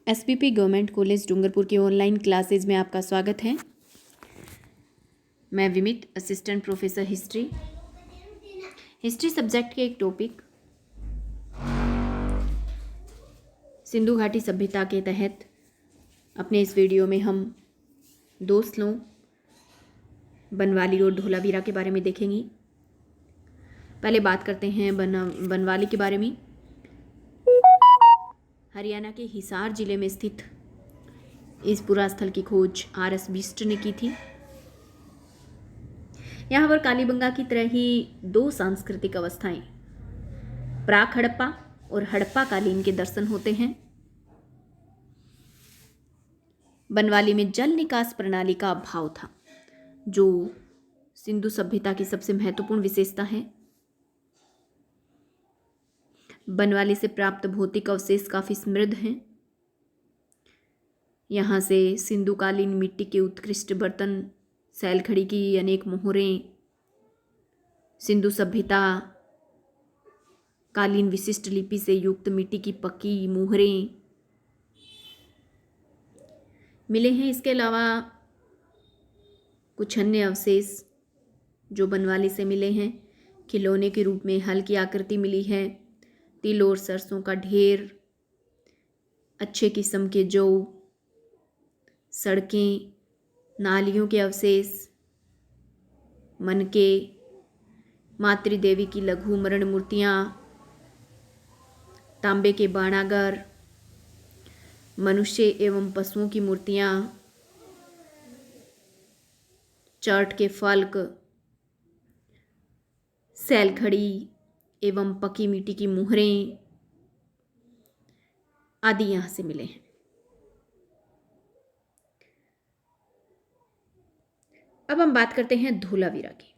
SPP government college Dungarpur की online classes में आपका स्वागत है। मैं विमित, असिस्टेंट प्रोफेसर हिस्ट्री सब्जेक्ट के एक टॉपिक सिंधु घाटी सभ्यता के तहत अपने इस वीडियो में हम दो स्लों बनवाली और धोलावीरा के बारे में देखेंगे। पहले बात करते हैं बनवाली के बारे में। हरियाणा के हिसार जिले में स्थित इस पुरास्थल की खोज आर.एस. बिष्ट ने की थी। यहाँ पर कालीबंगा की तरह ही दो सांस्कृतिक अवस्थाएं प्राक हड़प्पा और हड़प्पा कालीन के दर्शन होते हैं। बनवाली में जल निकास प्रणाली का अभाव था, जो सिंधु सभ्यता की सबसे महत्वपूर्ण विशेषता है। बनवाली से प्राप्त भौतिक अवशेष काफी समृद्ध हैं। यहाँ से सिंधुकालीन मिट्टी के उत्कृष्ट बर्तन, सैलखड़ी की अनेक मोहरें, सिंधु सभ्यता कालीन विशिष्ट लिपि से युक्त मिट्टी की पक्की मोहरें मिले हैं। इसके अलावा कुछ अन्य अवशेष जो बनवाली से मिले हैं, खिलौने के रूप में हल की आकृति मिली है, तिल और सरसों का ढेर, अच्छे किस्म के जौ, सड़कें, नालियों के अवशेष, मनके, मातृदेवी की लघु मरण मूर्तियाँ, तांबे के बाणागर, मनुष्य एवं पशुओं की मूर्तियाँ, चर्ट के फलक, सैलखड़ी एवं पकी मिट्टी की मुहरें आदि यहाँ से मिले हैं। अब हम बात करते हैं धोलावीरा की।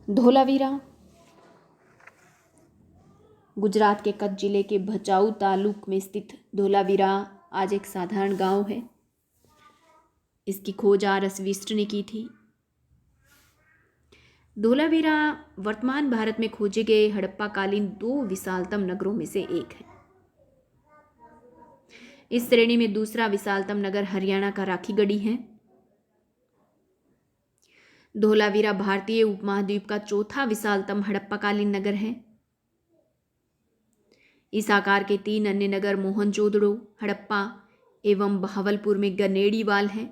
धोलावीरा गुजरात के कच्छ जिले के भचाऊ तालुक में स्थित धोलावीरा आज एक साधारण गांव है। इसकी खोज आर.एस. बिष्ट ने की थी। धोलावीरा वर्तमान भारत में खोजे गए हड़प्पा कालीन दो विशालतम नगरों में से एक है। इस श्रेणी में दूसरा विशालतम नगर हरियाणा का राखीगढ़ी है। धोलावीरा भारतीय उपमहाद्वीप का चौथा विशालतम हड़प्पाकालीन नगर है। इस आकार के तीन अन्य नगर मोहनजोदड़ो, हड़प्पा एवं बहावलपुर में गनेड़ीवाल हैं।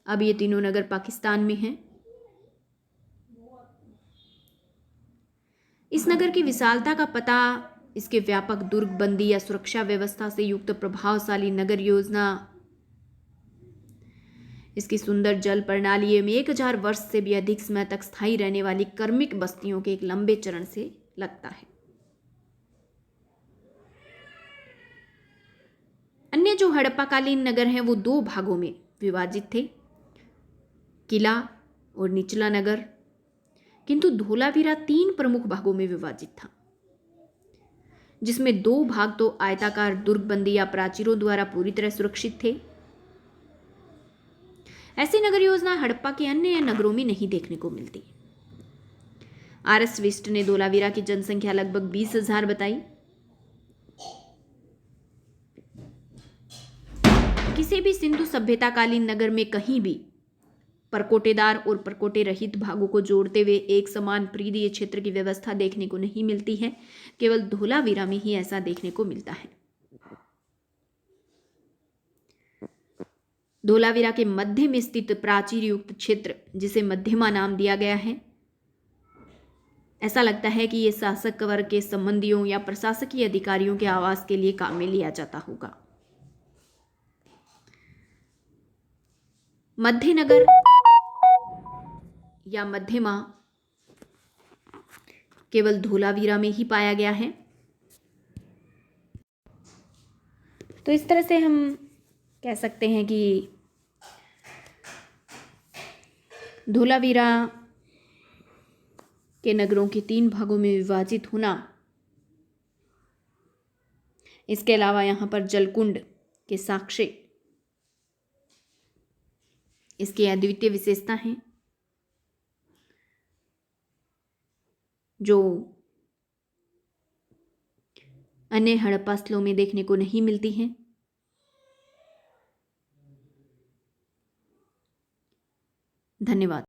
अब ये तीनों नगर पाकिस्तान में हैं। इस नगर की विशालता का पता इसके व्यापक दुर्गबंदी या सुरक्षा व्यवस्था से युक्त प्रभावशाली नगर योजना, इसकी सुंदर जल प्रणाली एवं 1000 वर्ष से भी अधिक समय तक स्थायी रहने वाली कर्मिक बस्तियों के एक लंबे चरण से लगता है। अन्य जो हड़प्पाकालीन नगर हैं वो दो भागों में विभाजित थे, किला और निचला नगर, किंतु धोलावीरा 3 प्रमुख भागों में विभाजित था, जिसमें 2 भाग तो आयताकार दुर्गबंदी या प्राचीरों द्वारा पूरी तरह सुरक्षित थे। ऐसी नगर योजना हड़प्पा के अन्य नगरों में नहीं देखने को मिलती। आर.एस. बिष्ट ने धोलावीरा की जनसंख्या लगभग 20,000 बताई। किसी भी सिंधु सभ्यताकालीन नगर में कहीं भी परकोटेदार और परकोटे रहित भागों को जोड़ते हुए एक समान परिधीय क्षेत्र की व्यवस्था देखने को नहीं मिलती है। केवल धोलावीरा में ही ऐसा देखने को मिलता है। धोलावीरा के मध्य में स्थित प्राचीर युक्त क्षेत्र, जिसे मध्यमा नाम दिया गया है, ऐसा लगता है कि यह शासक वर्ग के संबंधियों या प्रशासकीय अधिकारियों के आवास के लिए काम में लिया जाता होगा। मध्यनगर या मध्यमा केवल धोलावीरा में ही पाया गया है। तो इस तरह से हम कह सकते हैं कि धोलावीरा के नगरों के 3 भागों में विभाजित होना, इसके अलावा यहाँ पर जलकुंड के साक्ष्य इसकी अद्वितीय विशेषता है, जो अन्य हड़प्पा स्थलों में देखने को नहीं मिलती हैं। धन्यवाद।